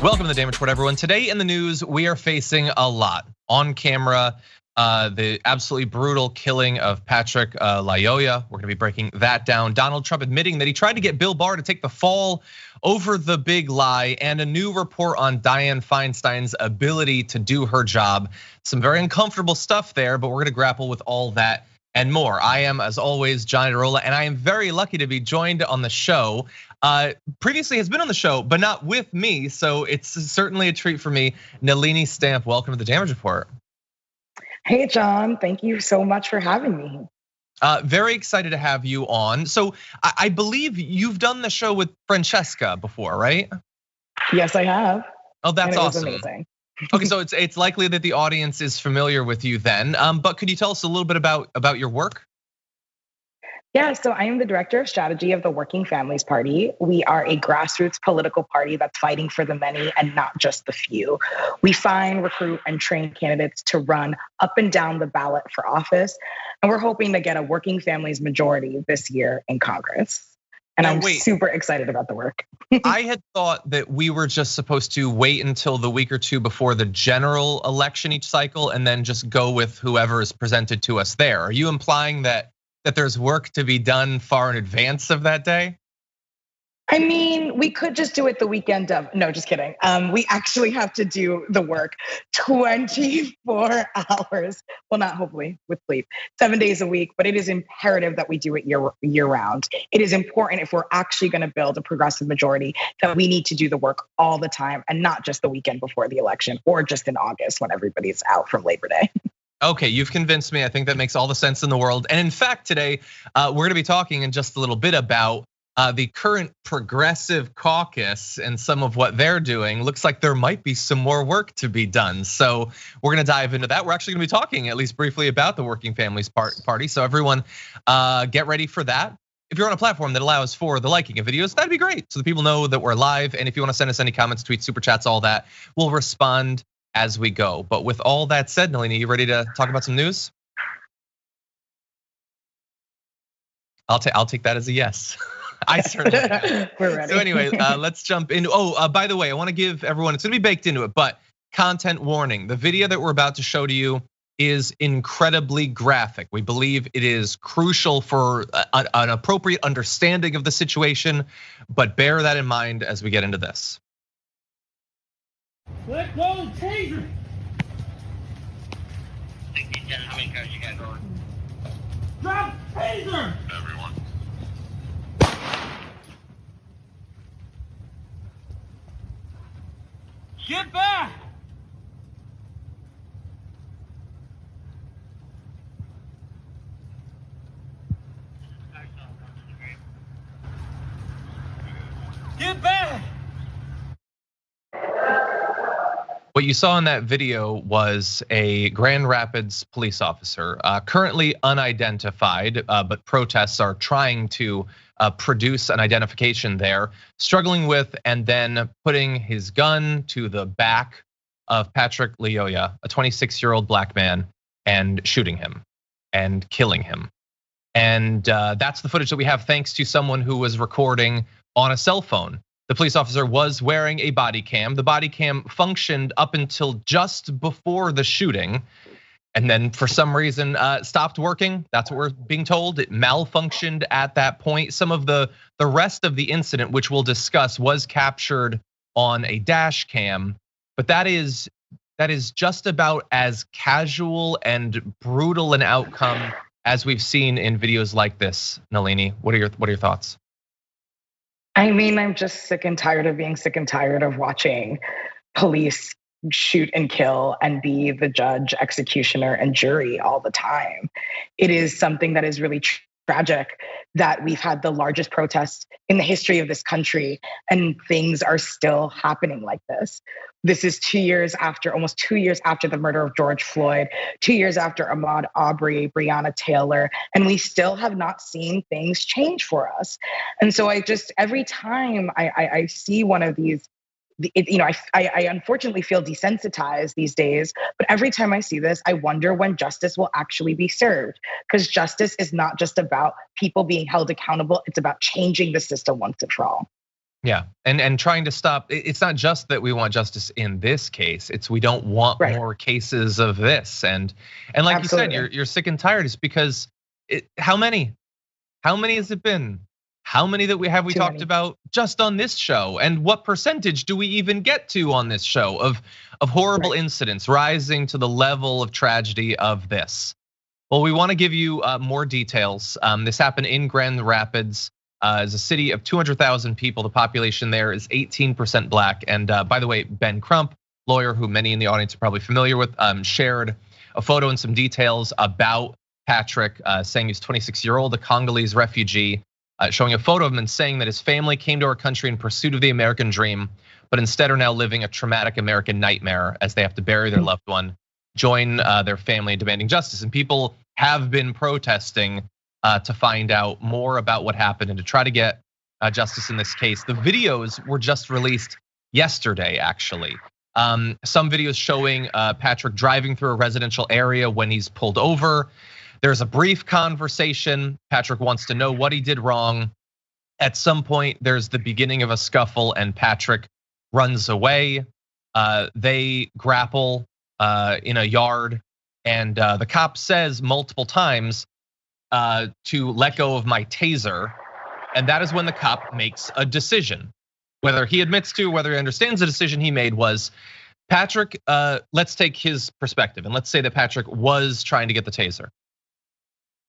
Welcome to the Damage Report, everyone. Today in the news, we are facing a lot on camera. The absolutely brutal killing of Patrick Lyoya. We're going to be breaking that down. Donald Trump admitting that he tried to get Bill Barr to take the fall over the big lie, and a new report on Dianne Feinstein's ability to do her job. Some very uncomfortable stuff there, but we're going to grapple with all that and more. I am, as always, Johnny DeRola, and I am very lucky to be joined on the show. Previously has been on the show, but not with me, so it's certainly a treat for me. Nelini Stamp, welcome to the Damage Report. Hey, John, thank you so much for having me. Very excited to have you on. So I believe you've done the show with Francesca before, right? Yes, I have. Oh, that's awesome. Amazing. Okay, so it's likely that the audience is familiar with you then. But could you tell us a little bit about your work? Yeah, so I am the director of strategy of the Working Families Party. We are a grassroots political party that's fighting for the many and not just the few. We find, recruit, and train candidates to run up and down the ballot for office. And we're hoping to get a working families majority this year in Congress. And I'm super excited about the work. I had thought that we were just supposed to wait until the week or two before the general election each cycle and then just go with whoever is presented to us there. Are you implying that there's work to be done far in advance of that day? I mean, we could just do it the weekend of, no, just kidding. We actually have to do the work 24 hours. Well, not hopefully with sleep, 7 days a week, but it is imperative that we do it year round. It is important if we're actually gonna build a progressive majority that we need to do the work all the time and not just the weekend before the election or just in August when everybody's out from Labor Day. Okay, you've convinced me. I think that makes all the sense in the world. And in fact, today, we're gonna be talking in just a little bit about the current progressive caucus and some of what they're doing. Looks like there might be some more work to be done. So we're gonna dive into that. We're actually gonna be talking at least briefly about the Working Families Party. So everyone get ready for that. If you're on a platform that allows for the liking of videos, that'd be great. So the people know that we're live. And if you wanna send us any comments, tweets, super chats, all that, we'll respond as we go. But with all that said, Nelini, you ready to talk about some news? I'll take that as a yes. I certainly am. We're ready. So anyway, let's jump into, by the way, I wanna give everyone, it's gonna be baked into it, but content warning. The video that we're about to show to you is incredibly graphic. We believe it is crucial for an appropriate understanding of the situation, but bear that in mind as we get into this. Let go, taser! How many cars you got going? Drop taser! Everyone. Get back! Get back! What you saw in that video was a Grand Rapids police officer, currently unidentified, but protests are trying to produce an identification there, struggling with and then putting his gun to the back of Patrick Lyoya, a 26-year-old black man, and shooting him and killing him. And that's the footage that we have thanks to someone who was recording on a cell phone. The police officer was wearing a body cam. The body cam functioned up until just before the shooting, and then for some reason stopped working. That's what we're being told. It malfunctioned at that point. Some of the rest of the incident, which we'll discuss, was captured on a dash cam, but that is just about as casual and brutal an outcome as we've seen in videos like this. Nelini, what are your thoughts? I mean, I'm just sick and tired of being sick and tired of watching police shoot and kill and be the judge, executioner, and jury all the time. It is something that is really tragic that we've had the largest protests in the history of this country and things are still happening like this. This is almost 2 years after the murder of George Floyd, 2 years after Ahmaud Arbery, Breonna Taylor, and we still have not seen things change for us. And so every time I see one of these, I unfortunately feel desensitized these days, but every time I see this, I wonder when justice will actually be served. Because justice is not just about people being held accountable, it's about changing the system once and for all. Yeah, and trying to stop. It's not just that we want justice in this case. It's we don't want more cases of this. And like Absolutely. you said, you're sick and tired. It's because how many? How many has it been? How many that we talked about just on this show? And what percentage do we even get to on this show of horrible incidents rising to the level of tragedy of this? Well, we want to give you more details. This happened in Grand Rapids. As a city of 200,000 people, the population there is 18% black. And by the way, Ben Crump, lawyer who many in the audience are probably familiar with, shared a photo and some details about Patrick, saying he's 26-year-old, a Congolese refugee, showing a photo of him and saying that his family came to our country in pursuit of the American dream, but instead are now living a traumatic American nightmare as they have to bury their loved one, join their family in demanding justice. And people have been protesting to find out more about what happened and to try to get justice in this case. The videos were just released yesterday, actually. Some videos showing Patrick driving through a residential area when he's pulled over. There's a brief conversation. Patrick wants to know what he did wrong. At some point, there's the beginning of a scuffle and Patrick runs away. They grapple in a yard, and the cop says multiple times to let go of my taser. And that is when the cop makes a decision. Whether he admits to, whether he understands the decision he made was, Patrick, let's take his perspective. And let's say that Patrick was trying to get the taser.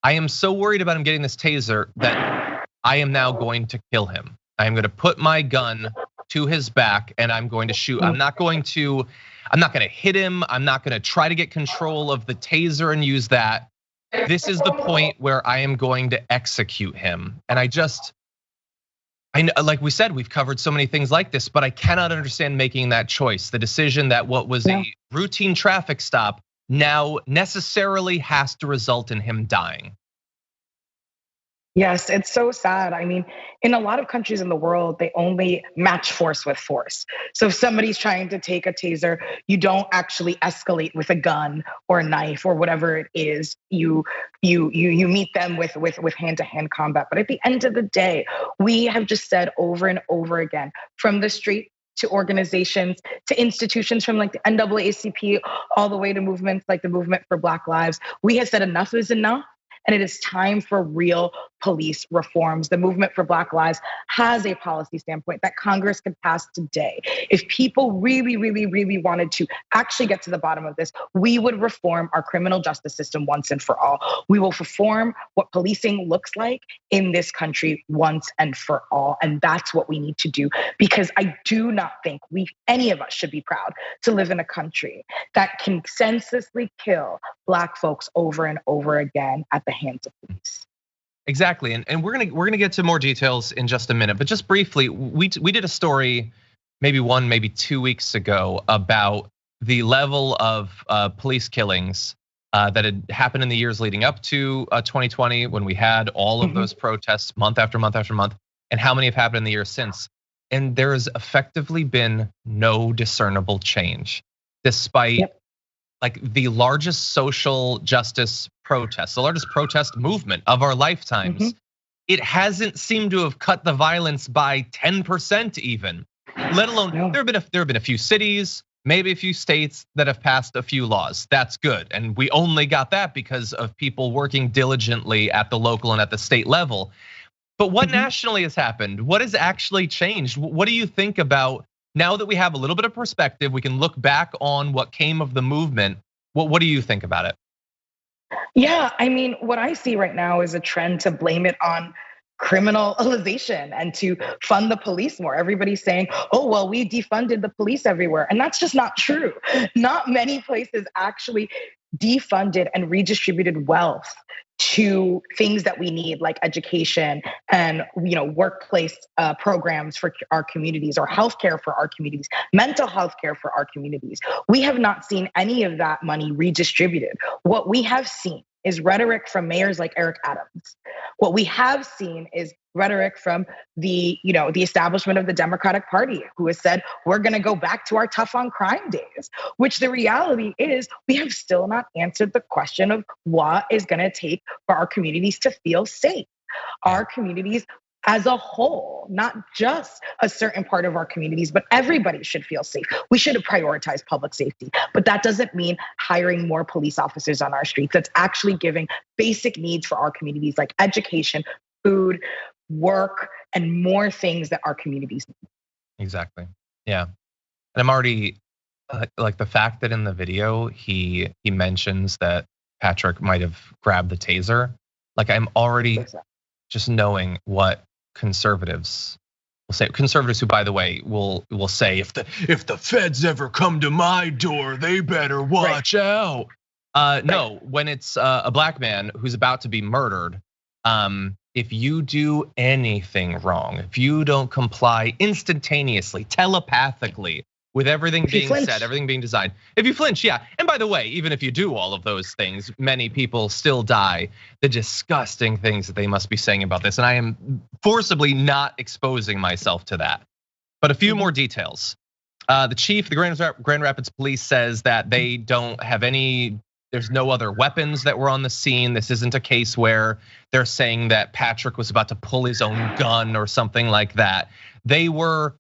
I am so worried about him getting this taser that I am now going to kill him. I am going to put my gun to his back and I'm going to shoot. I'm not going to hit him. I'm not going to try to get control of the taser and use that. This is the point where I am going to execute him. And I know, like we said, we've covered so many things like this, but I cannot understand making that choice. The decision that what was a routine traffic stop now necessarily has to result in him dying. Yes, it's so sad. I mean, in a lot of countries in the world, they only match force with force. So if somebody's trying to take a taser, you don't actually escalate with a gun or a knife or whatever it is. You meet them with hand-to-hand combat. But at the end of the day, we have just said over and over again, from the street to organizations, to institutions from like the NAACP, all the way to movements like the Movement for Black Lives, we have said enough is enough. And it is time for real police reforms. The Movement for Black Lives has a policy standpoint that Congress could pass today. If people really, really, really wanted to actually get to the bottom of this, we would reform our criminal justice system once and for all. We will reform what policing looks like in this country once and for all. And that's what we need to do, because I do not think any of us should be proud to live in a country that can senselessly kill Black folks over and over again at the hands of police. Exactly, and we're gonna get to more details in just a minute. But just briefly, we did a story maybe 2 weeks ago about the level of police killings that had happened in the years leading up to 2020, when we had all of those protests month after month after month, and how many have happened in the years since. And there has effectively been no discernible change, despite like the largest social justice protest, the largest protest movement of our lifetimes. It hasn't seemed to have cut the violence by 10% even, let alone there have been a few cities, maybe a few states that have passed a few laws. That's good. And we only got that because of people working diligently at the local and at the state level. But what nationally has happened? What has actually changed? What do you think about, now that we have a little bit of perspective, we can look back on what came of the movement? What do you think about it? Yeah, I mean, what I see right now is a trend to blame it on criminalization and to fund the police more. Everybody's saying, oh, well, we defunded the police everywhere. And that's just not true. Not many places actually defunded and redistributed wealth to things that we need, like education and workplace programs for our communities, or healthcare for our communities, mental health care for our communities. We have not seen any of that money redistributed. What we have seen is rhetoric from mayors like Eric Adams. What we have seen is rhetoric from the establishment of the Democratic Party, who has said, we're gonna go back to our tough on crime days, which the reality is we have still not answered the question of what is gonna take for our communities to feel safe. Our communities as a whole, not just a certain part of our communities, but everybody should feel safe. We should prioritize public safety, but that doesn't mean hiring more police officers on our streets. That's actually giving basic needs for our communities like education, food, work, and more things that our communities need. Exactly. Yeah. And I'm already like the fact that in the video he mentions that Patrick might have grabbed the taser. Like I'm already just knowing what conservatives will say. Conservatives who, by the way, will say if the feds ever come to my door, they better watch out. No, when it's a black man who's about to be murdered, if you do anything wrong, if you don't comply instantaneously, telepathically with everything being said, everything being designed, if you flinch, yeah. And by the way, even if you do all of those things, many people still die. The disgusting things that they must be saying about this. And I am forcibly not exposing myself to that. But a few more details. The chief of the Grand Rapids Police says that they don't have there's no other weapons that were on the scene. This isn't a case where they're saying that Patrick was about to pull his own gun or something like that. They were,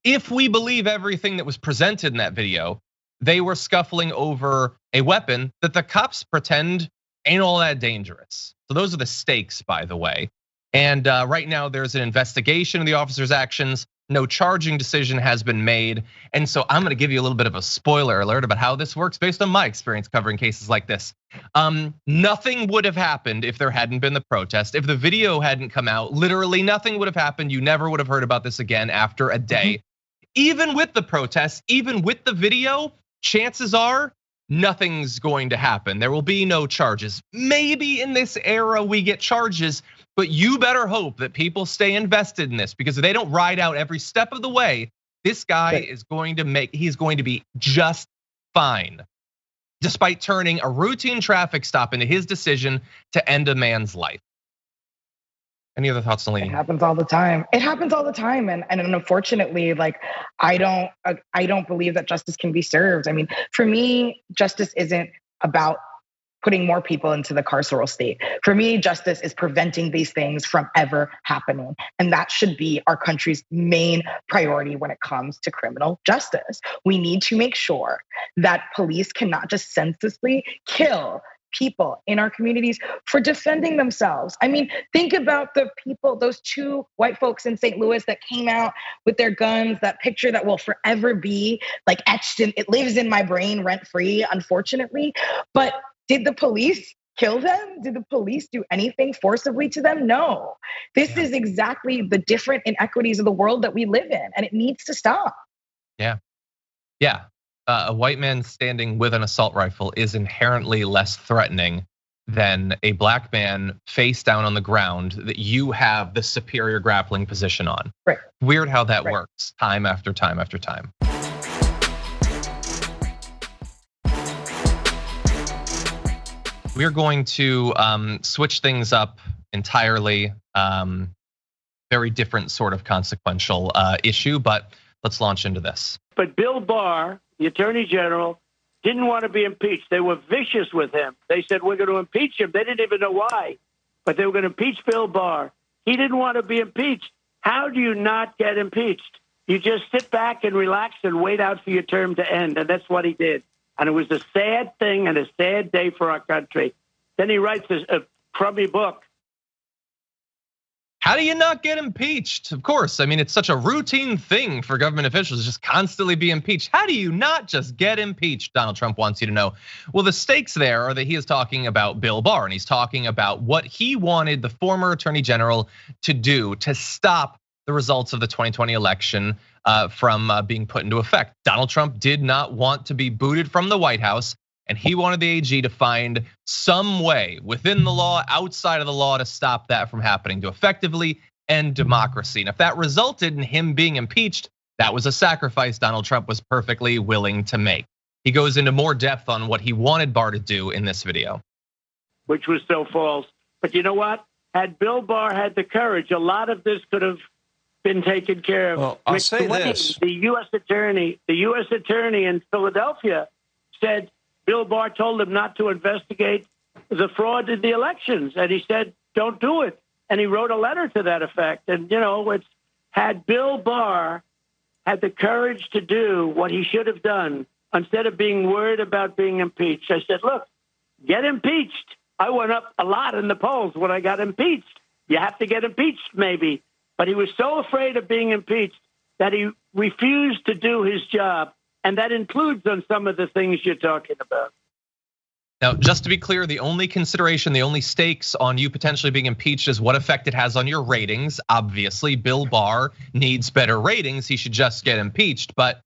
if we believe everything that was presented in that video, they were scuffling over a weapon that the cops pretend ain't all that dangerous. So those are the stakes, by the way. And right now there's an investigation of the officer's actions. No charging decision has been made. And so I'm gonna give you a little bit of a spoiler alert about how this works based on my experience covering cases like this. Nothing would have happened if there hadn't been the protest. If the video hadn't come out, literally nothing would have happened. You never would have heard about this again after a day. Even with the protest, even with the video, chances are nothing's going to happen. There will be no charges. Maybe in this era we get charges, but you better hope that people stay invested in this, because if they don't ride out every step of the way, this guy is going to he's going to be just fine, despite turning a routine traffic stop into his decision to end a man's life. Any other thoughts, Nelini? It happens all the time. It happens all the time, and unfortunately, like I don't believe that justice can be served. I mean, for me, justice isn't about putting more people into the carceral state. For me, justice is preventing these things from ever happening. And that should be our country's main priority when it comes to criminal justice. We need to make sure that police cannot just senselessly kill people in our communities for defending themselves. I mean, think about the people, those two white folks in St. Louis that came out with their guns, that picture that will forever be like etched in, it lives in my brain rent free, unfortunately. But did the police kill them? Did the police do anything forcibly to them? No. This is exactly the different inequities of the world that we live in, and it needs to stop. Yeah. A white man standing with an assault rifle is inherently less threatening than a black man face down on the ground that you have the superior grappling position on. Right. Weird how that works time after time after time. We're going to switch things up entirely. Very different sort of consequential issue, but let's launch into this. But Bill Barr, the Attorney General, didn't want to be impeached. They were vicious with him. They said, we're going to impeach him. They didn't even know why, but they were going to impeach Bill Barr. He didn't want to be impeached. How do you not get impeached? You just sit back and relax and wait out for your term to end, and that's what he did. And it was a sad thing and a sad day for our country. Then he writes a crummy book. How do you not get impeached? Of course, I mean, it's such a routine thing for government officials to just constantly be impeached. How do you not just get impeached? Donald Trump wants you to know. Well, the stakes there are that he is talking about Bill Barr, and he's talking about what he wanted the former Attorney General to do to stop the results of the 2020 election from being put into effect. Donald Trump did not want to be booted from the White House, and he wanted the AG to find some way within the law, outside of the law, to stop that from happening, to effectively end democracy. And if that resulted in him being impeached, that was a sacrifice Donald Trump was perfectly willing to make. He goes into more depth on what he wanted Barr to do in this video. Which was so false. But you know what? Had Bill Barr had the courage, a lot of this could have been taken care of. Well, I'll say this. The U.S. attorney in Philadelphia said Bill Barr told him not to investigate the fraud in the elections. And he said, don't do it. And he wrote a letter to that effect. And, it's had Bill Barr had the courage to do what he should have done instead of being worried about being impeached. I said, look, get impeached. I went up a lot in the polls when I got impeached. You have to get impeached, maybe. But he was so afraid of being impeached that he refused to do his job. And that includes on some of the things you're talking about. Now, just to be clear, the only consideration, the only stakes on you potentially being impeached is what effect it has on your ratings. Obviously, Bill Barr needs better ratings. He should just get impeached. But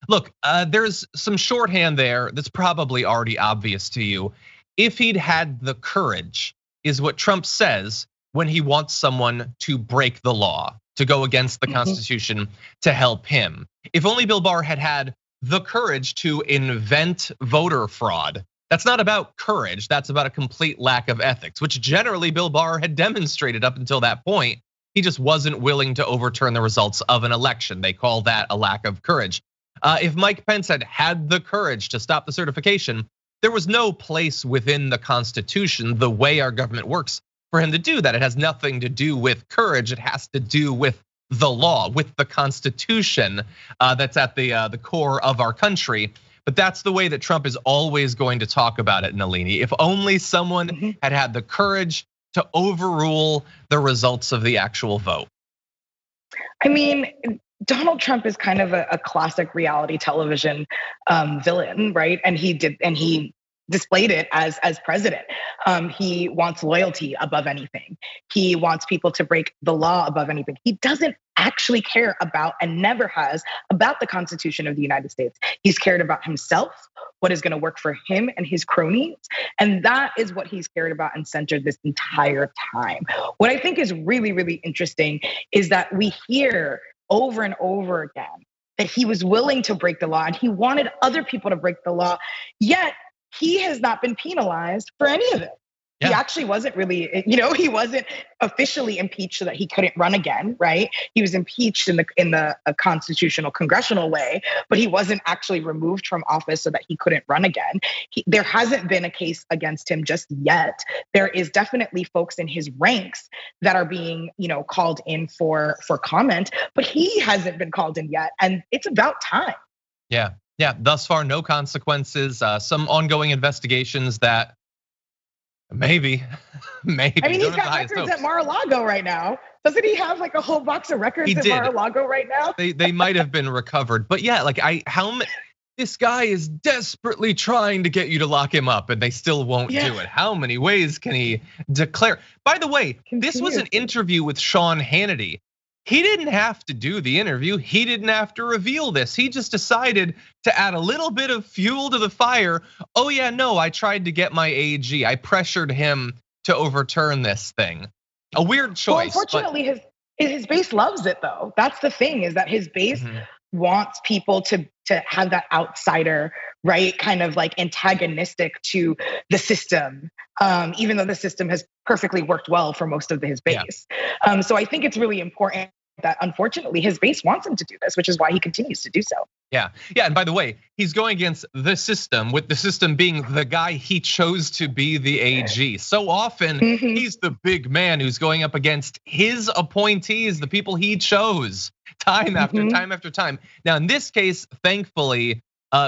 look, there's some shorthand there that's probably already obvious to you. If he'd had the courage, is what Trump says when he wants someone to break the law, to go against the Constitution to help him. If only Bill Barr had had the courage to invent voter fraud. That's not about courage, that's about a complete lack of ethics, which generally Bill Barr had demonstrated up until that point. He just wasn't willing to overturn the results of an election. They call that a lack of courage. If Mike Pence had had the courage to stop the certification, there was no place within the Constitution, the way our government works, for him to do that. It has nothing to do with courage, it has to do with the law, with the Constitution that's at the core of our country. But that's the way that Trump is always going to talk about it, Nelini. If only someone had had the courage to overrule the results of the actual vote. I mean, Donald Trump is kind of a classic reality television villain, right? And he displayed it as president. He wants loyalty above anything. He wants people to break the law above anything. He doesn't actually care about, and never has, about the Constitution of the United States. He's cared about himself, what is going to work for him and his cronies. And that is what he's cared about and centered this entire time. What I think is really, really interesting is that we hear over and over again that he was willing to break the law and he wanted other people to break the law, yet he has not been penalized for any of it. Yeah. He actually wasn't really, he wasn't officially impeached so that he couldn't run again, right? He was impeached in the constitutional congressional way, but he wasn't actually removed from office so that he couldn't run again. There hasn't been a case against him just yet. There is definitely folks in his ranks that are being, called in for comment, but he hasn't been called in yet, and it's about time. Yeah, thus far, no consequences, some ongoing investigations that maybe. I mean, he's got records at Mar-a-Lago right now. Doesn't he have like a whole box of records at Mar-a-Lago right now? They might have been recovered, but yeah, this guy is desperately trying to get you to lock him up and they still won't do it. How many ways can he declare? By the way, this was an interview with Sean Hannity. He didn't have to do the interview. He didn't have to reveal this. He just decided to add a little bit of fuel to the fire. Oh yeah, no, I tried to get my AG. I pressured him to overturn this thing. A weird choice. Well, unfortunately, his base loves it though. That's the thing, is that his base wants people to have that outsider, right? Kind of like antagonistic to the system, even though the system has perfectly worked well for most of his base. Yeah. So I think it's really important that unfortunately his base wants him to do this, which is why he continues to do so. Yeah, and by the way, he's going against the system, with the system being the guy he chose to be the AG. So often he's the big man who's going up against his appointees, the people he chose, time after time after time. Now in this case, thankfully,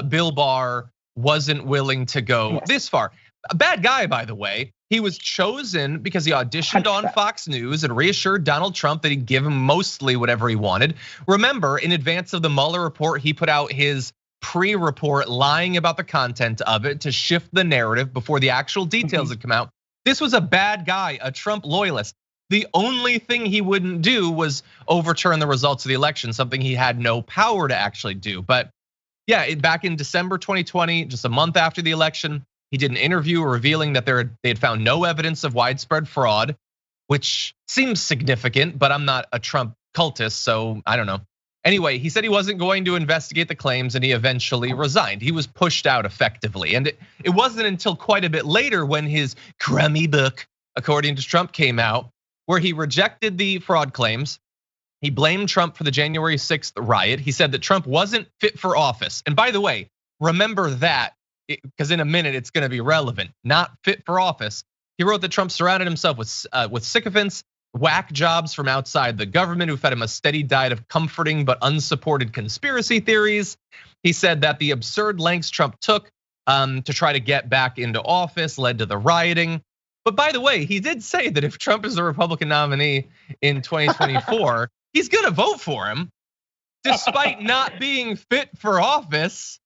Bill Barr wasn't willing to go this far. A bad guy, by the way. He was chosen because he auditioned on Fox News and reassured Donald Trump that he'd give him mostly whatever he wanted. Remember, in advance of the Mueller report, he put out his pre-report lying about the content of it to shift the narrative before the actual details had come out. This was a bad guy, a Trump loyalist. The only thing he wouldn't do was overturn the results of the election, something he had no power to actually do. But yeah, back in December 2020, just a month after the election, he did an interview revealing that they had found no evidence of widespread fraud, which seems significant, but I'm not a Trump cultist, so I don't know. Anyway, he said he wasn't going to investigate the claims and he eventually resigned. He was pushed out effectively. And it wasn't until quite a bit later when his crummy book, according to Trump, came out, where he rejected the fraud claims. He blamed Trump for the January 6th riot. He said that Trump wasn't fit for office. And by the way, remember that, because in a minute it's going to be relevant. Not fit for office. He wrote that Trump surrounded himself with sycophants whack jobs from outside the government who fed him a steady diet of comforting but unsupported conspiracy theories. He said that the absurd lengths Trump took to try to get back into office led to the rioting. But by the way, he did say that if Trump is the Republican nominee in 2024, he's gonna vote for him, despite not being fit for office.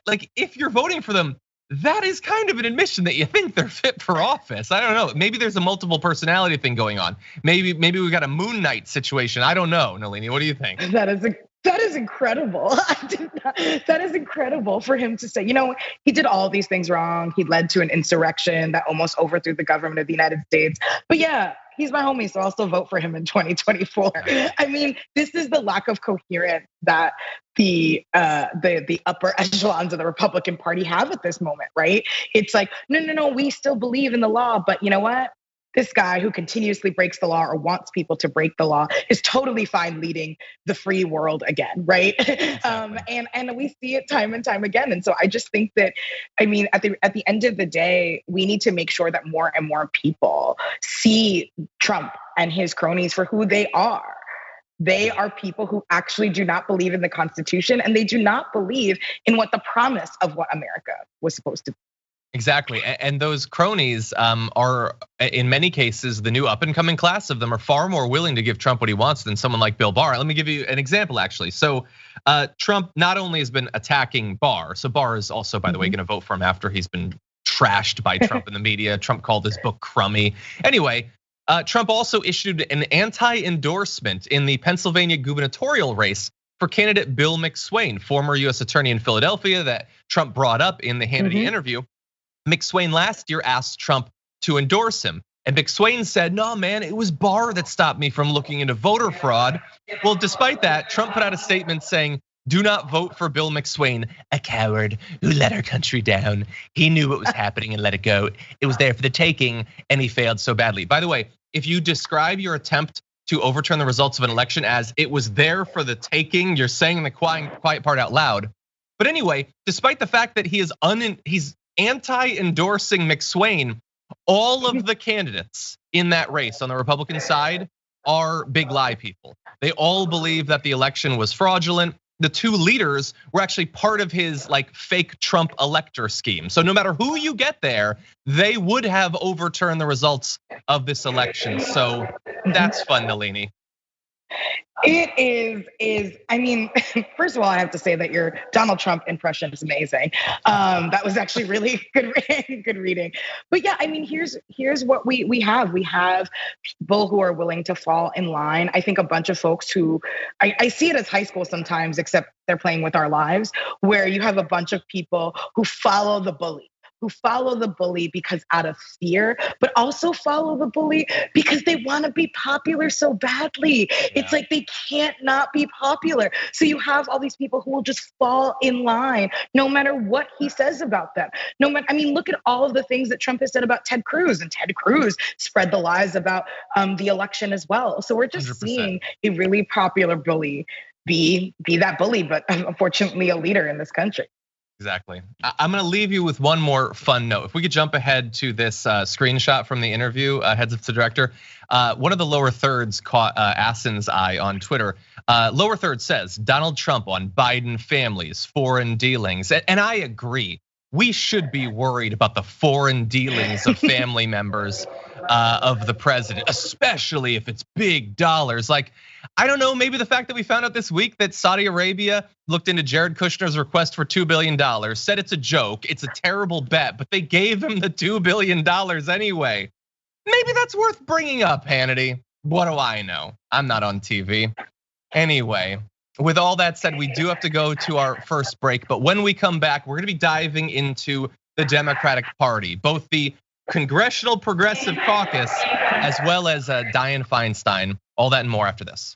Like, if you're voting for them, that is kind of an admission that you think they're fit for office. I don't know. Maybe there's a multiple personality thing going on. Maybe we got a Moon Knight situation. I don't know, Nelini. What do you think? That is incredible. That is incredible for him to say, he did all these things wrong. He led to an insurrection that almost overthrew the government of the United States. But yeah, he's my homie, so I'll still vote for him in 2024. I mean, this is the lack of coherence that the upper echelons of the Republican Party have at this moment, right? It's like, no, we still believe in the law, but you know what? This guy who continuously breaks the law or wants people to break the law is totally fine leading the free world again, right? Exactly. And we see it time and time again. And so I just think that, I mean, at the end of the day, we need to make sure that more and more people see Trump and his cronies for who they are. They are people who actually do not believe in the Constitution, and they do not believe in what the promise of what America was supposed to be. Exactly, and those cronies are, in many cases, the new up-and-coming class of them are far more willing to give Trump what he wants than someone like Bill Barr. Let me give you an example, actually. So Trump not only has been attacking Barr, so Barr is also, by the way, going to vote for him after he's been trashed by Trump in the media. Trump called his book crummy. Anyway, Trump also issued an anti-endorsement in the Pennsylvania gubernatorial race for candidate Bill McSwain, former US attorney in Philadelphia that Trump brought up in the Hannity interview. McSwain last year asked Trump to endorse him. And McSwain said, no, man, it was Barr that stopped me from looking into voter fraud. Well, despite that, Trump put out a statement saying, do not vote for Bill McSwain, a coward who let our country down. He knew what was happening and let it go. It was there for the taking, and he failed so badly. By the way, if you describe your attempt to overturn the results of an election as it was there for the taking, you're saying the quiet part out loud. But anyway, despite the fact that he's anti-endorsing McSwain, all of the candidates in that race on the Republican side are big lie people. They all believe that the election was fraudulent. The two leaders were actually part of his fake Trump elector scheme. So no matter who you get there, they would have overturned the results of this election. So that's fun, Nelini. It is. I mean, first of all, I have to say that your Donald Trump impression is amazing. That was actually really good reading. But yeah, I mean, here's what we have. We have people who are willing to fall in line. I think a bunch of folks who I see it as high school sometimes, except they're playing with our lives, where you have a bunch of people who follow the bully. Because out of fear, but also follow the bully because they want to be popular so badly. Yeah. It's like they can't not be popular. So you have all these people who will just fall in line no matter what he says about them. Look at all of the things that Trump has said about Ted Cruz, and Ted Cruz spread the lies about the election as well. So we're just 100%. Seeing a really popular bully be that bully, but unfortunately a leader in this country. Exactly. I'm gonna leave you with one more fun note. If we could jump ahead to this screenshot from the interview, heads up to director. One of the lower thirds caught Assan's eye on Twitter. Lower third says, Donald Trump on Biden families, foreign dealings. And I agree. We should be worried about the foreign dealings of family members of the president, especially if it's big dollars. I don't know, maybe the fact that we found out this week that Saudi Arabia looked into Jared Kushner's request for $2 billion, said it's a joke, it's a terrible bet, but they gave him the $2 billion anyway. Maybe that's worth bringing up, Hannity. What do I know? I'm not on TV. Anyway, with all that said, we do have to go to our first break, but when we come back, we're gonna be diving into the Democratic Party, both the Congressional Progressive Caucus, as well as Dianne Feinstein. All that and more after this.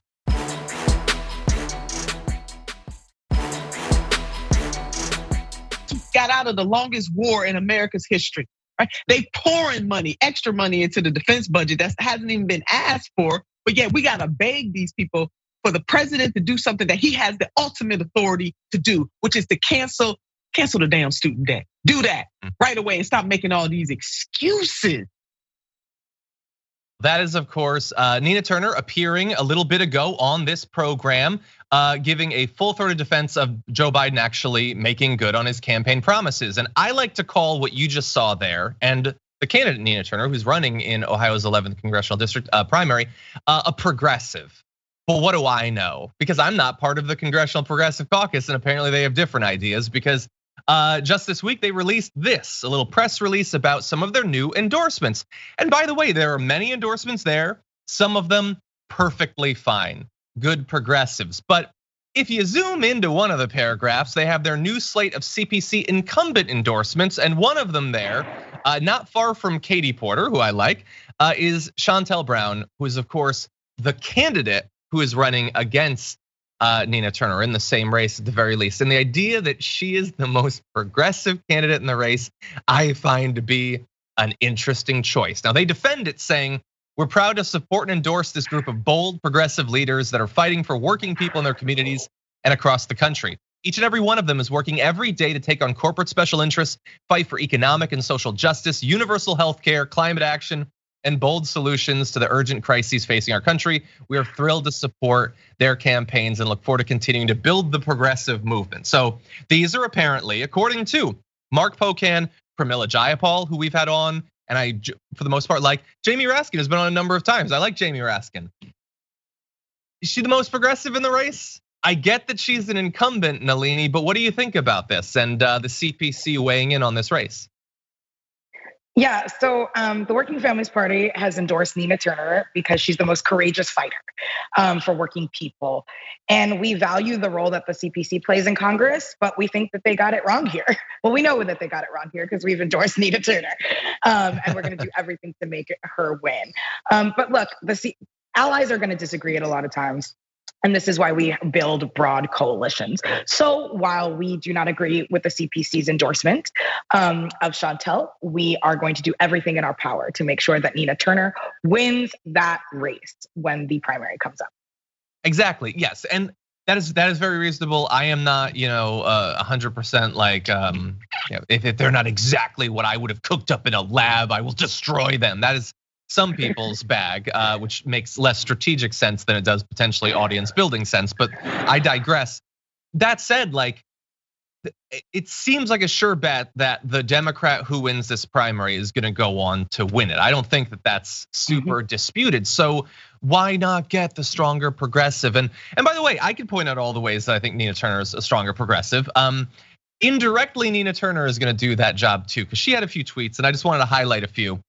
Got out of the longest war in America's history, right? They pouring money, extra money into the defense budget that hasn't even been asked for. But yet we gotta beg these people for the president to do something that he has the ultimate authority to do, which is to cancel the damn student debt. Do that right away and stop making all these excuses. That is, of course, Nina Turner appearing a little bit ago on this program, giving a full-throated defense of Joe Biden actually making good on his campaign promises. And I like to call what you just saw there, and the candidate Nina Turner, who's running in Ohio's 11th congressional district primary, a progressive. But what do I know? Because I'm not part of the Congressional Progressive Caucus, and apparently they have different ideas. Because just this week they released this, a little press release about some of their new endorsements. And by the way, there are many endorsements there, some of them perfectly fine, good progressives. But if you zoom into one of the paragraphs, they have their new slate of CPC incumbent endorsements, and one of them there, not far from Katie Porter, who I like, is Shontel Brown, who is of course the candidate who is running against Nina Turner in the same race at the very least. And the idea that she is the most progressive candidate in the race, I find to be an interesting choice. Now they defend it saying, we're proud to support and endorse this group of bold progressive leaders that are fighting for working people in their communities and across the country. Each and every one of them is working every day to take on corporate special interests, fight for economic and social justice, universal health care, climate action, and bold solutions to the urgent crises facing our country. We are thrilled to support their campaigns and look forward to continuing to build the progressive movement. So these are apparently, according to Mark Pocan, Pramila Jayapal, who we've had on, and I, for the most part, like Jamie Raskin has been on a number of times. I like Jamie Raskin. Is she the most progressive in the race? I get that she's an incumbent, Nelini, but what do you think about this and the CPC weighing in on this race? Yeah, so the Working Families Party has endorsed Nina Turner because she's the most courageous fighter for working people. And we value the role that the CPC plays in Congress, but we think that they got it wrong here. Well, we know that they got it wrong here because we've endorsed Nina Turner. And we're gonna do everything to make her win. But look, allies are gonna disagree at a lot of times. And this is why we build broad coalitions. So while we do not agree with the CPC's endorsement of Shontel, we are going to do everything in our power to make sure that Nina Turner wins that race when the primary comes up. Exactly, yes, and that is very reasonable. I am not, 100% like, if they're not exactly what I would have cooked up in a lab, I will destroy them. That is some people's bag, which makes less strategic sense than it does potentially audience building sense, but I digress. That said, like, it seems like a sure bet that the Democrat who wins this primary is gonna go on to win it. I don't think that that's super disputed. So why not get the stronger progressive? And by the way, I could point out all the ways that I think Nina Turner is a stronger progressive. Indirectly, Nina Turner is gonna do that job too, because she had a few tweets and I just wanted to highlight a few.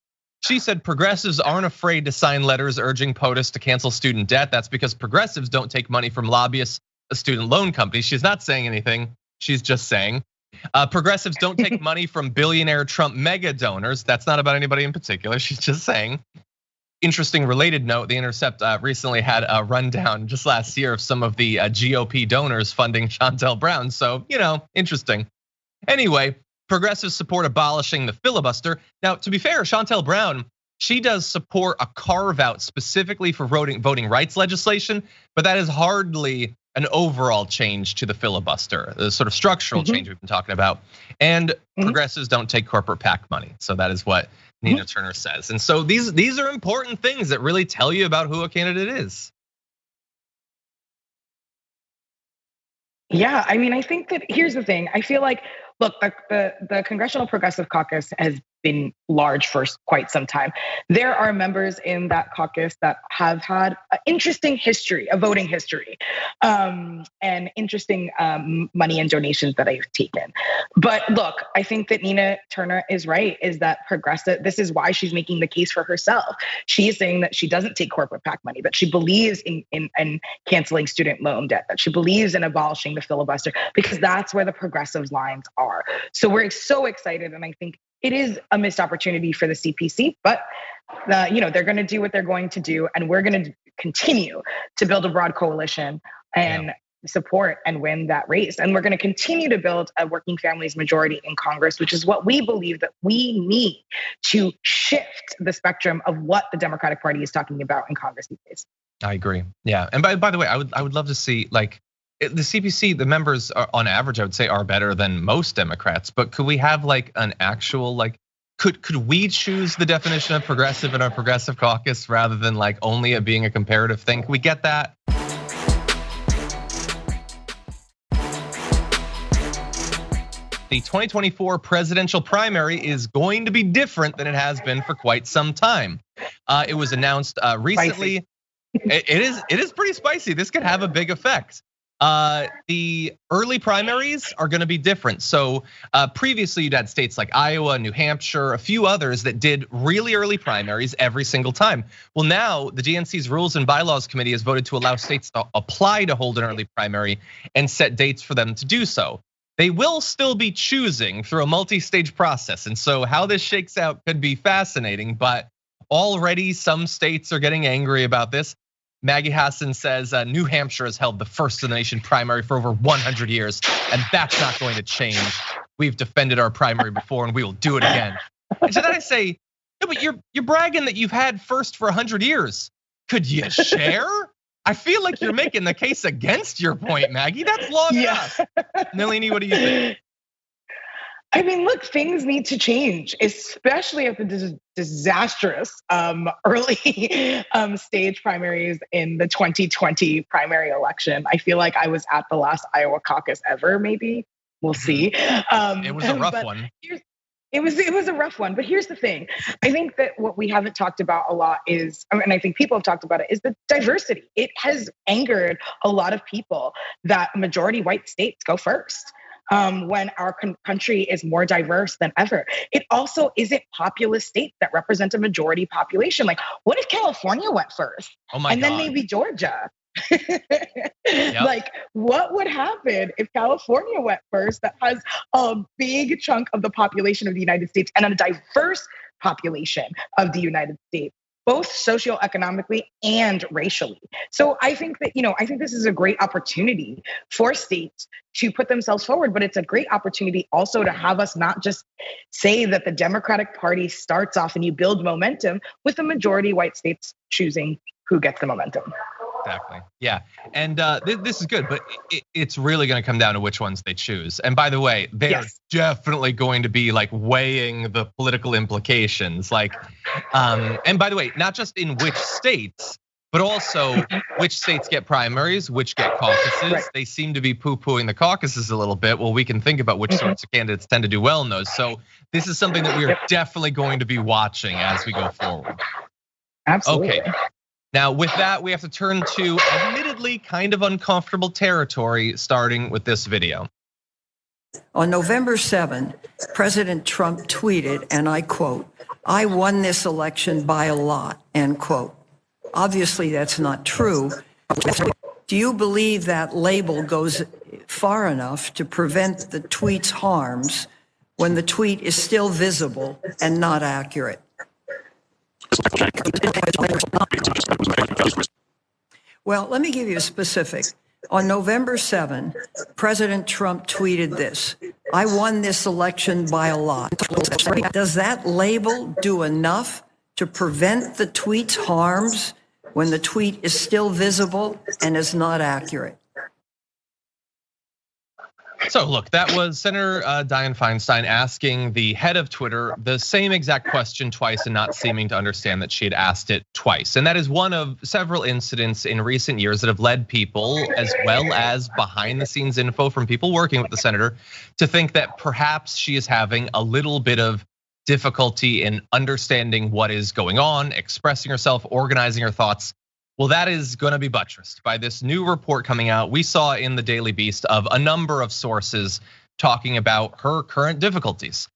She said progressives aren't afraid to sign letters urging POTUS to cancel student debt. That's because progressives don't take money from lobbyists, a student loan company. She's not saying anything. She's just saying. Progressives don't take money from billionaire Trump mega donors. That's not about anybody in particular. She's just saying. Interesting related note, The Intercept recently had a rundown just last year of some of the GOP donors funding Shontel Brown. So, interesting. Anyway, progressives support abolishing the filibuster. Now, to be fair, Shontel Brown, she does support a carve out specifically for voting rights legislation, but that is hardly an overall change to the filibuster, the sort of structural change we've been talking about. And progressives don't take corporate PAC money. So that is what Nina Turner says. And so these are important things that really tell you about who a candidate is. Yeah, I mean, I think that here's the thing. I feel like, look, the Congressional Progressive Caucus has been large for quite some time. There are members in that caucus that have had an interesting history, a voting history, and interesting money and donations that I've taken. But look, I think that Nina Turner is right, is that this is why she's making the case for herself. She is saying that she doesn't take corporate PAC money, that she believes in canceling student loan debt, that she believes in abolishing the filibuster, because that's where the progressives' lines are. So we're so excited, and I think it is a missed opportunity for the CPC, but they're going to do what they're going to do, and we're going to continue to build a broad coalition and support and win that race. And we're going to continue to build a working families majority in Congress, which is what we believe that we need to shift the spectrum of what the Democratic Party is talking about in Congress these days. I agree. Yeah, and by the way, I would love to see, like, the CPC, the members are, on average, I would say, are better than most Democrats. But could we have like an actual like Could we choose the definition of progressive in our progressive caucus rather than like only it being a comparative thing? Can we get that? The 2024 presidential primary is going to be different than it has been for quite some time. It was announced recently. It is pretty spicy. This could have a big effect. The early primaries are going to be different. So previously you'd had states like Iowa, New Hampshire, a few others that did really early primaries every single time. Well, now the DNC's Rules and Bylaws Committee has voted to allow states to apply to hold an early primary and set dates for them to do so. They will still be choosing through a multi-stage process. And so how this shakes out could be fascinating, but already some states are getting angry about this. Maggie Hassan says New Hampshire has held the first in the nation primary for over 100 years, and that's not going to change. We've defended our primary before, and we will do it again. And so then I say, no, but you're bragging that you've had first for 100 years. Could you share? I feel like you're making the case against your point, Maggie. That's long enough. Nelini, what do you think? I mean, look, things need to change, especially at the disastrous early stage primaries in the 2020 primary election. I feel like I was at the last Iowa caucus ever, maybe. We'll see. It was a rough one. It was a rough one, but here's the thing. I think that what we haven't talked about a lot is, and I think people have talked about it, is the diversity. It has angered a lot of people that majority white states go first. When our country is more diverse than ever. It also isn't populous states that represent a majority population. Like, what if California went first? Oh my God. Then maybe Georgia? Yep. Like, what would happen if California went first that has a big chunk of the population of the United States and a diverse population of the United States, both socioeconomically and racially? So I think that, I think this is a great opportunity for states to put themselves forward, but it's a great opportunity also to have us not just say that the Democratic Party starts off and you build momentum with the majority white states choosing who gets the momentum. Exactly. Yeah. And this is good, but it's really going to come down to which ones they choose. And by the way, they are definitely going to be like weighing the political implications. Like, and by the way, not just in which states, but also which states get primaries, which get caucuses. Right. They seem to be poo-pooing the caucuses a little bit. Well, we can think about which sorts of candidates tend to do well in those. So this is something that we are definitely going to be watching as we go forward. Absolutely. Okay. Now, with that, we have to turn to admittedly kind of uncomfortable territory, starting with this video. On November 7, President Trump tweeted, and I quote, "I won this election by a lot," end quote. Obviously, that's not true. Do you believe that label goes far enough to prevent the tweet's harms when the tweet is still visible and not accurate? Well, let me give you a specific. On November 7, President Trump tweeted this: "I won this election by a lot." Does that label do enough to prevent the tweet's harms when the tweet is still visible and is not accurate? So look, that was Senator Dianne Feinstein asking the head of Twitter the same exact question twice and not seeming to understand that she had asked it twice. And that is one of several incidents in recent years that have led people, as well as behind the scenes info from people working with the senator, to think that perhaps she is having a little bit of difficulty in understanding what is going on, expressing herself, organizing her thoughts. Well, that is going to be buttressed by this new report coming out. We saw in the Daily Beast of a number of sources talking about her current difficulties.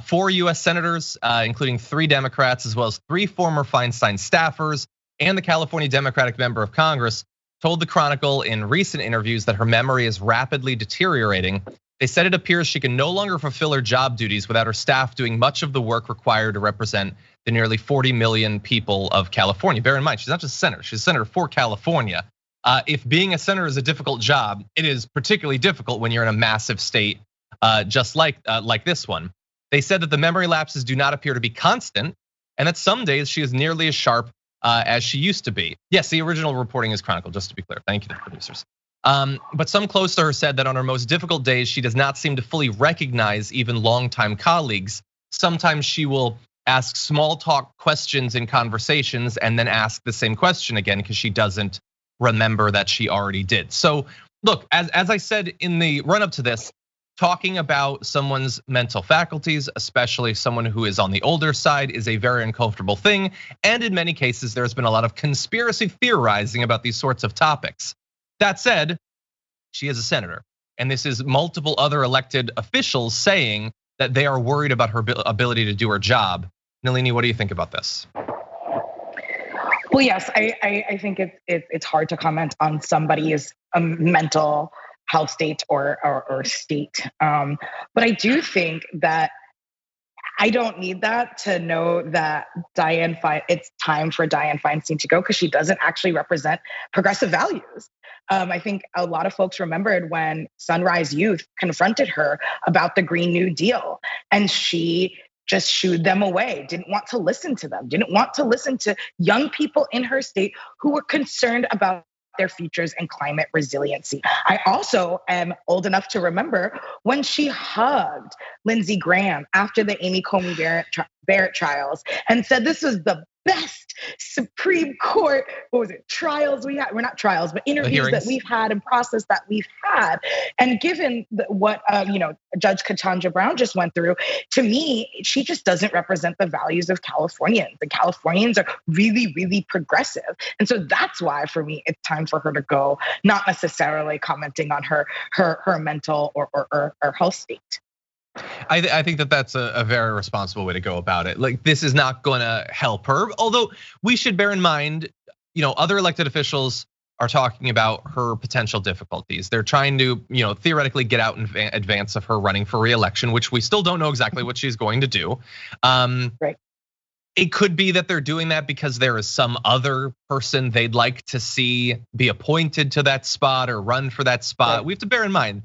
4 US senators, including 3 Democrats, as well as 3 former Feinstein staffers and the California Democratic member of Congress, told the Chronicle in recent interviews that her memory is rapidly deteriorating. They said it appears she can no longer fulfill her job duties without her staff doing much of the work required to represent the nearly 40 million people of California. Bear in mind, she's not just a senator, she's a senator for California. If being a senator is a difficult job, it is particularly difficult when you're in a massive state just like this one. They said that the memory lapses do not appear to be constant, and that some days she is nearly as sharp as she used to be. Yes, the original reporting is Chronicle, just to be clear. Thank you to the producers. But some close to her said that on her most difficult days, she does not seem to fully recognize even longtime colleagues sometimes she will ask small talk questions in conversations and then ask the same question again because she doesn't remember that she already did. So look, as I said in the run up to this, talking about someone's mental faculties, especially someone who is on the older side, is a very uncomfortable thing. And in many cases, there's been a lot of conspiracy theorizing about these sorts of topics. That said, she is a senator. And this is multiple other elected officials saying that they are worried about her ability to do her job. Nelini, what do you think about this? Well, yes, I think it's hard to comment on somebody's mental health state or state. But I do think that I don't need that to know that it's time for Dianne Feinstein to go because she doesn't actually represent progressive values. I think a lot of folks remembered when Sunrise Youth confronted her about the Green New Deal, and she just shooed them away, didn't want to listen to them, didn't want to listen to young people in her state who were concerned about their futures and climate resiliency. I also am old enough to remember when she hugged Lindsey Graham after the Amy Coney Barrett trials and said this was the best Supreme Court, trials we had? We're not trials, but interviews that we've had and process that we've had. And given what Judge Ketanji Brown just went through, to me, she just doesn't represent the values of Californians. The Californians are really, really progressive. And so that's why, for me, it's time for her to go, not necessarily commenting on her mental or health state. I think that that's a very responsible way to go about it. Like, this is not going to help her. Although we should bear in mind, other elected officials are talking about her potential difficulties. They're trying to, theoretically get out in advance of her running for re-election, which we still don't know exactly what she's going to do. Right. It could be that they're doing that because there is some other person they'd like to see be appointed to that spot or run for that spot. Right. We have to bear in mind,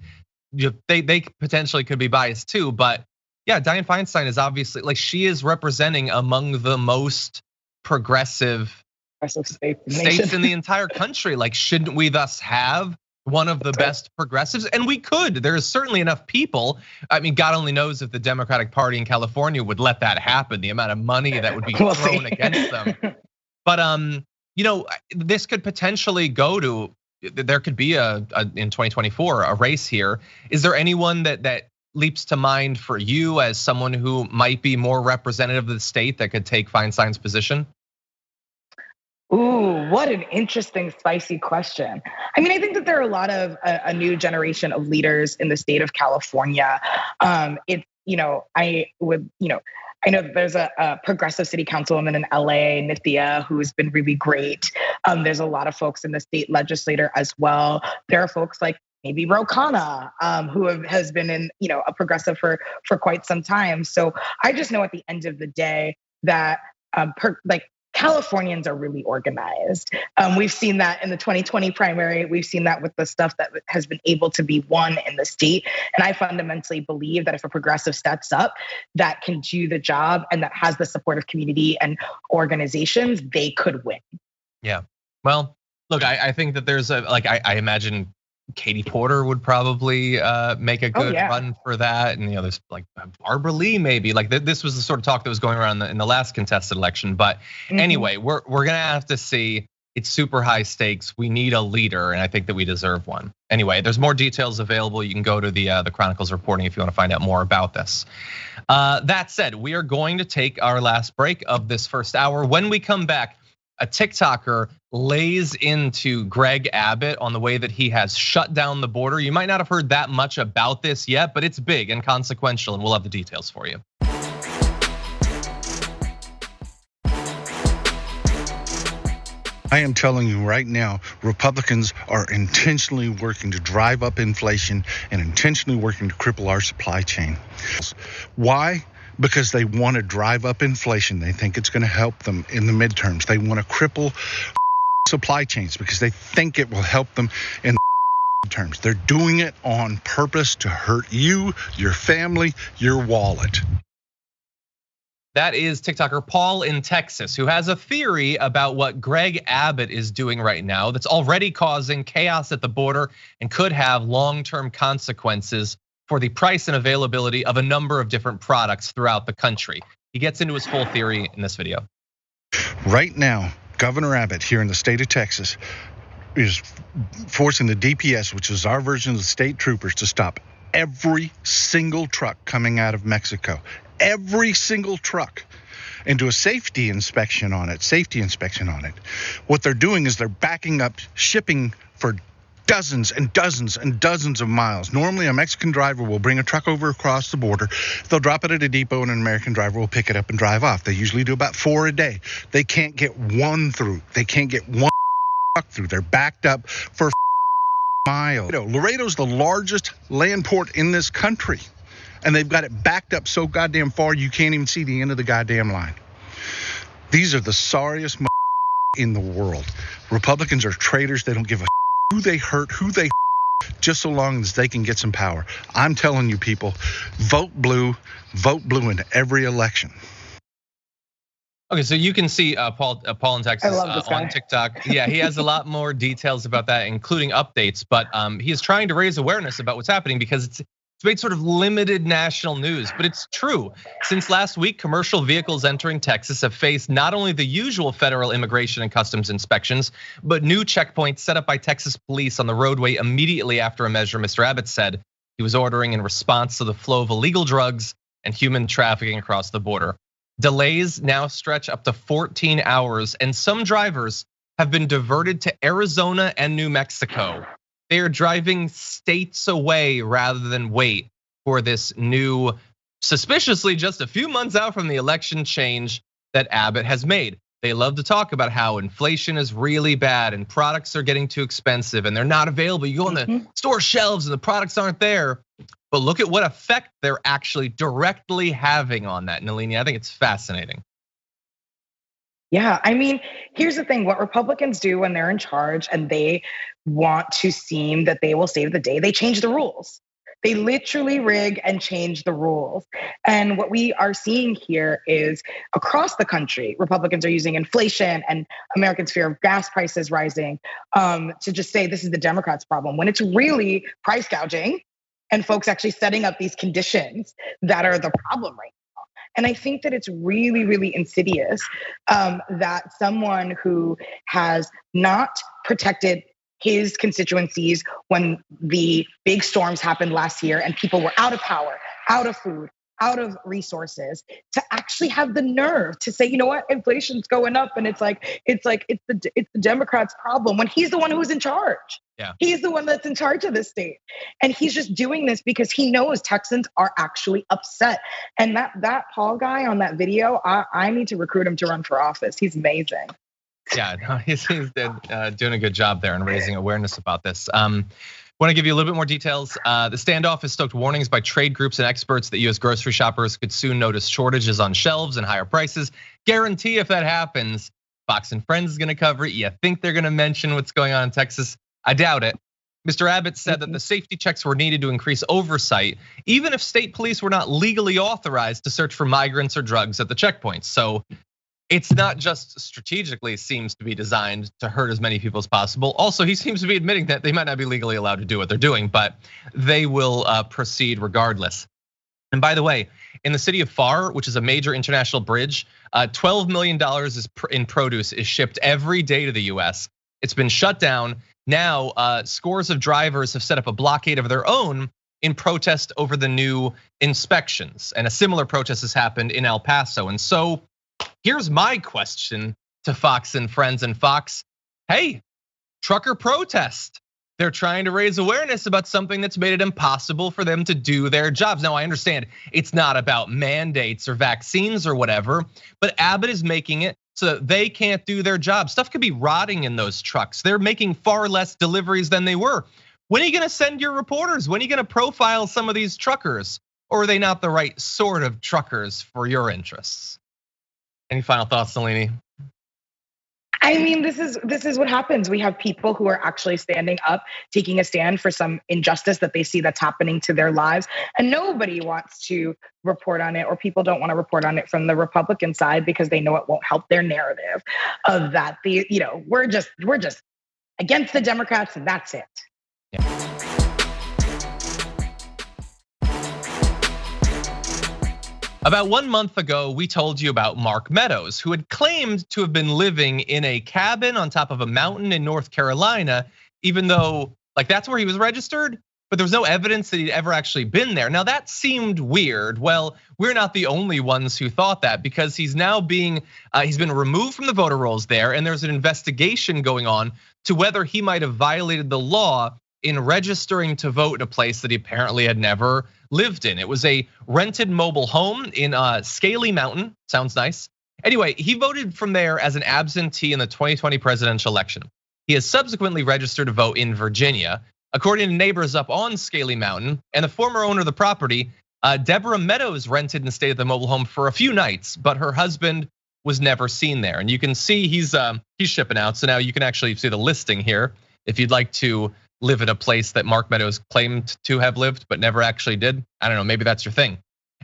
they potentially could be biased too, but yeah, Dianne Feinstein is obviously, she is representing among the most progressive states in the entire country. Shouldn't we thus have one of the best progressives? And we could. There's certainly enough people. I mean, God only knows if the Democratic Party in California would let that happen, the amount of money that would be thrown against them. But this could potentially go to, there could be in 2024 a race here. Is there anyone that leaps to mind for you as someone who might be more representative of the state that could take Feinstein's position? Ooh, what an interesting, spicy question. I mean, I think that there are a lot of a new generation of leaders in the state of California. I know that there's a progressive city councilwoman in LA, Nithya, who's been really great. There's a lot of folks in the state legislature as well. There are folks like maybe Ro Khanna, who has been in, a progressive for quite some time. So I just know at the end of the day that Californians are really organized. We've seen that in the 2020 primary. We've seen that with the stuff that has been able to be won in the state. And I fundamentally believe that if a progressive steps up, that can do the job and that has the support of community and organizations, they could win. Yeah. Well, look, I think that there's I imagine Katie Porter would probably make a good run for that. And there's Barbara Lee maybe. This was the sort of talk that was going around in the last contested election. But anyway, we're gonna have to see. It's super high stakes. We need a leader, and I think that we deserve one. Anyway, there's more details available. You can go to the Chronicle's reporting if you want to find out more about this. That said, we are going to take our last break of this first hour. When we come back, a TikToker lays into Greg Abbott on the way that he has shut down the border. You might not have heard that much about this yet, but it's big and consequential, and we'll have the details for you. I am telling you right now, Republicans are intentionally working to drive up inflation and intentionally working to cripple our supply chain. Why? Because they want to drive up inflation. They think it's going to help them in the midterms. They want to cripple supply chains because they think it will help them in the terms. They're doing it on purpose to hurt you, your family, your wallet. That is TikToker Paul in Texas, who has a theory about what Greg Abbott is doing right now that's already causing chaos at the border and could have long-term consequences for the price and availability of a number of different products throughout the country. He gets into his whole theory in this video. Right now, Governor Abbott here in the state of Texas is forcing the DPS, which is our version of the state troopers, to stop every single truck coming out of Mexico. Every single truck. And do a safety inspection on it. What they're doing is they're backing up shipping for dozens and dozens and dozens of miles. Normally, a Mexican driver will bring a truck over across the border. They'll drop it at a depot, and an American driver will pick it up and drive off. They usually do about 4 a day. They can't get one through. They can't get one truck through. They're backed up for miles. Laredo's the largest land port in this country, and they've got it backed up so goddamn far you can't even see the end of the goddamn line. These are the sorriest in the world. Republicans are traitors. They don't give a who they hurt, who they just so long as they can get some power. I'm telling you, people, vote blue in every election. Okay, so you can see Paul in Texas on TikTok. Yeah, he has a lot more details about that, including updates. But he is trying to raise awareness about what's happening because it's made sort of limited national news, but it's true. Since last week, commercial vehicles entering Texas have faced not only the usual federal immigration and customs inspections, but new checkpoints set up by Texas police on the roadway immediately after a measure Mr. Abbott said he was ordering in response to the flow of illegal drugs and human trafficking across the border. Delays now stretch up to 14 hours, and some drivers have been diverted to Arizona and New Mexico. They are driving states away rather than wait for this new, suspiciously just a few months out from the election change that Abbott has made. They love to talk about how inflation is really bad and products are getting too expensive and they're not available. You go on the store shelves and the products aren't there. But look at what effect they're actually directly having on that, Nelini. I think it's fascinating. Yeah, I mean, here's the thing. What Republicans do when they're in charge and they want to seem that they will save the day, they change the rules. They literally rig and change the rules. And what we are seeing here is across the country, Republicans are using inflation and Americans' fear of gas prices rising to just say this is the Democrats' problem, when it's really price gouging and folks actually setting up these conditions that are the problem right now. And I think that it's really, really insidious that someone who has not protected his constituencies when the big storms happened last year and people were out of power, out of food, out of resources, to actually have the nerve to say, you know what, inflation's going up, and it's the Democrats' problem when he's the one who's in charge. Yeah. He's the one that's in charge of this state. And he's just doing this because he knows Texans are actually upset. And that Paul guy on that video, I need to recruit him to run for office. He's amazing. Yeah, no, he's doing a good job there and raising awareness about this. Want to give you a little bit more details. The standoff has stoked warnings by trade groups and experts that US grocery shoppers could soon notice shortages on shelves and higher prices. Guarantee if that happens, Fox and Friends is gonna cover it. You think they're gonna mention what's going on in Texas? I doubt it. Mr. Abbott said that the safety checks were needed to increase oversight, even if state police were not legally authorized to search for migrants or drugs at the checkpoints. So it's not just strategically seems to be designed to hurt as many people as possible. Also, he seems to be admitting that they might not be legally allowed to do what they're doing, but they will proceed regardless. And by the way, in the city of Far, which is a major international bridge, $12 million in produce is shipped every day to the US. It's been shut down. Now, scores of drivers have set up a blockade of their own in protest over the new inspections. And a similar protest has happened in El Paso. And so here's my question to Fox and Friends and Fox. Hey, trucker protest. They're trying to raise awareness about something that's made it impossible for them to do their jobs. Now, I understand it's not about mandates or vaccines or whatever, but Abbott is making it so that they can't do their job. Stuff could be rotting in those trucks. They're making far less deliveries than they were. When are you gonna send your reporters? When are you gonna profile some of these truckers? Or are they not the right sort of truckers for your interests? Any final thoughts, Nelini? I mean, this is what happens. We have people who are actually standing up, taking a stand for some injustice that they see that's happening to their lives, and nobody wants to report on it, or people don't want to report on it from the Republican side because they know it won't help their narrative of that. We're just against the Democrats, and that's it. Yeah. About 1 month ago, we told you about Mark Meadows, who had claimed to have been living in a cabin on top of a mountain in North Carolina, even though like that's where he was registered, but there was no evidence that he'd ever actually been there. Now that seemed weird. Well, we're not the only ones who thought that, because he's now he's been removed from the voter rolls there, and there's an investigation going on to whether he might have violated the law in registering to vote in a place that he apparently had never lived in. It was a rented mobile home in Scaly Mountain. Sounds nice. Anyway, he voted from there as an absentee in the 2020 presidential election. He has subsequently registered to vote in Virginia. According to neighbors up on Scaly Mountain and the former owner of the property, Deborah Meadows rented and stayed at the mobile home for a few nights, but her husband was never seen there. And you can see he's shipping out. So now you can actually see the listing here if you'd like to live in a place that Mark Meadows claimed to have lived but never actually did. I don't know, maybe that's your thing.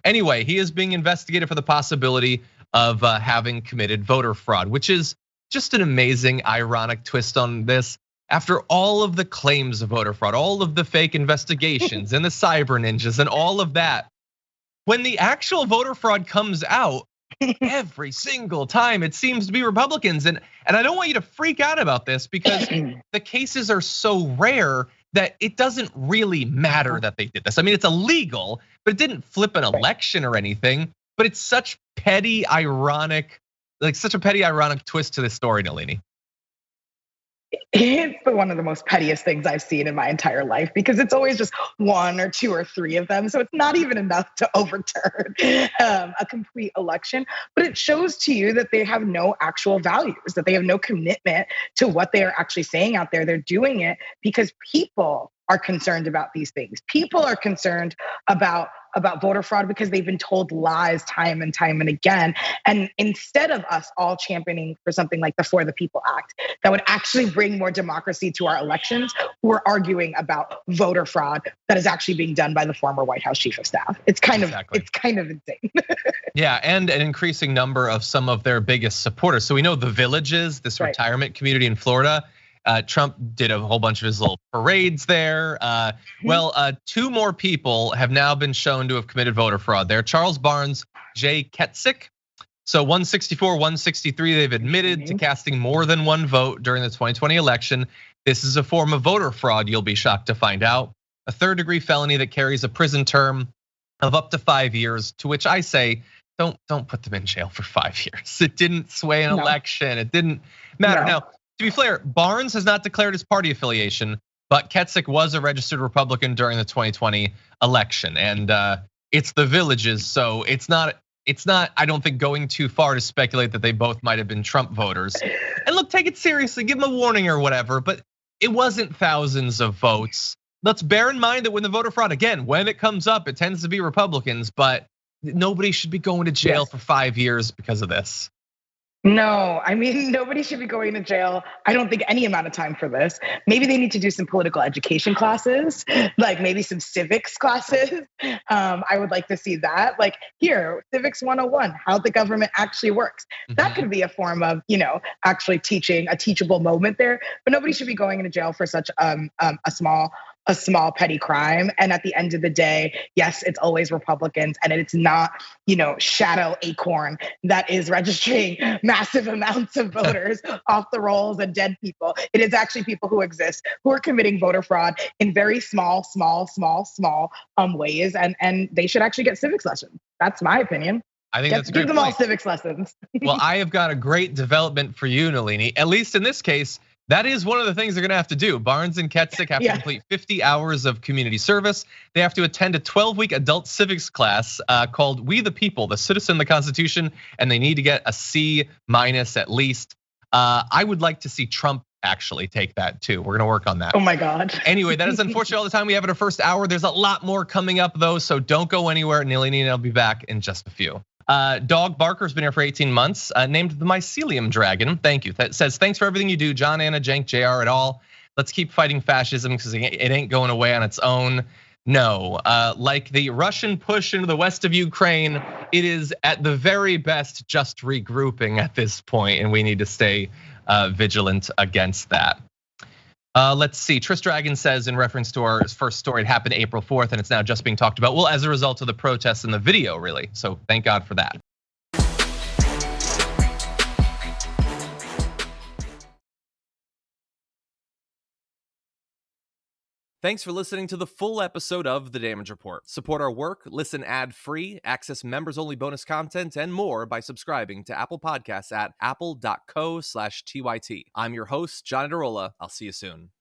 Anyway, he is being investigated for the possibility of having committed voter fraud, which is just an amazing, ironic twist on this. After all of the claims of voter fraud, all of the fake investigations and the cyber ninjas and all of that, when the actual voter fraud comes out, every single time it seems to be Republicans. And I don't want you to freak out about this, because the cases are so rare that it doesn't really matter that they did this. I mean, it's illegal, but it didn't flip an election or anything. But it's such petty, ironic, such a petty, ironic twist to this story, Nelini. It's one of the most pettiest things I've seen in my entire life, because it's always just one or two or three of them. So it's not even enough to overturn a complete election, but it shows to you that they have no actual values, that they have no commitment to what they are actually saying out there. They're doing it because people are concerned about these things. People are concerned about voter fraud because they've been told lies time and time and again. And instead of us all championing for something like the For the People Act that would actually bring more democracy to our elections, we're arguing about voter fraud that is actually being done by the former White House chief of staff. It's kind of insane. Yeah, and an increasing number of some of their biggest supporters. So we know the Villages, this retirement community in Florida. Trump did a whole bunch of his little parades there. Two more people have now been shown to have committed voter fraud there. Charles Barnes, Jay Ketzik. So 164, 163, they've admitted to casting more than one vote during the 2020 election. This is a form of voter fraud, you'll be shocked to find out. A third-degree felony that carries a prison term of up to 5 years, to which I say, don't put them in jail for 5 years. It didn't sway an election, it didn't matter. Now, to be fair, Barnes has not declared his party affiliation, but Ketzik was a registered Republican during the 2020 election, and it's the Villages, so it's not. I don't think going too far to speculate that they both might have been Trump voters. And look, take it seriously, give them a warning or whatever. But it wasn't thousands of votes. Let's bear in mind that when the voter fraud, again, when it comes up, it tends to be Republicans, but nobody should be going to jail for 5 years because of this. No, I mean, nobody should be going to jail. I don't think any amount of time for this. Maybe they need to do some political education classes, like maybe some civics classes. I would like to see that. Like here, Civics 101, how the government actually works. That could be a form of, actually teaching a teachable moment there. But nobody should be going into jail for such a small petty crime. And at the end of the day, yes, it's always Republicans, and it's not, Shadow Acorn that is registering massive amounts of voters off the rolls and dead people. It is actually people who exist, who are committing voter fraud in very small ways, and they should actually get civics lessons. That's my opinion. I think that's a great Give them all civics lessons. Well, I have got a great development for you, Nelini. At least in this case, that is one of the things they're gonna have to do. Barnes and Ketzik have to complete 50 hours of community service. They have to attend a 12-week adult civics class called We the People, the Citizen, the Constitution, and they need to get a C- at least. I would like to see Trump actually take that too. We're gonna work on that. Oh my God. Anyway, that is unfortunately all the time we have in our first hour. There's a lot more coming up though, so don't go anywhere. Nelini and I'll be back in just a few. Dog Barker's been here for 18 months, named the Mycelium Dragon. Thank you. That says, thanks for everything you do, John, Anna, Cenk, JR, et al. Let's keep fighting fascism because it ain't going away on its own. No, like the Russian push into the west of Ukraine, it is at the very best just regrouping at this point, and we need to stay vigilant against that. Let's see. Trish Dragon says in reference to our first story, it happened April 4th, and it's now just being talked about. Well, as a result of the protests and the video, really. So thank God for that. Thanks for listening to the full episode of The Damage Report. Support our work, listen ad-free, access members-only bonus content, and more by subscribing to Apple Podcasts at apple.co/TYT. I'm your host, John Adarola. I'll see you soon.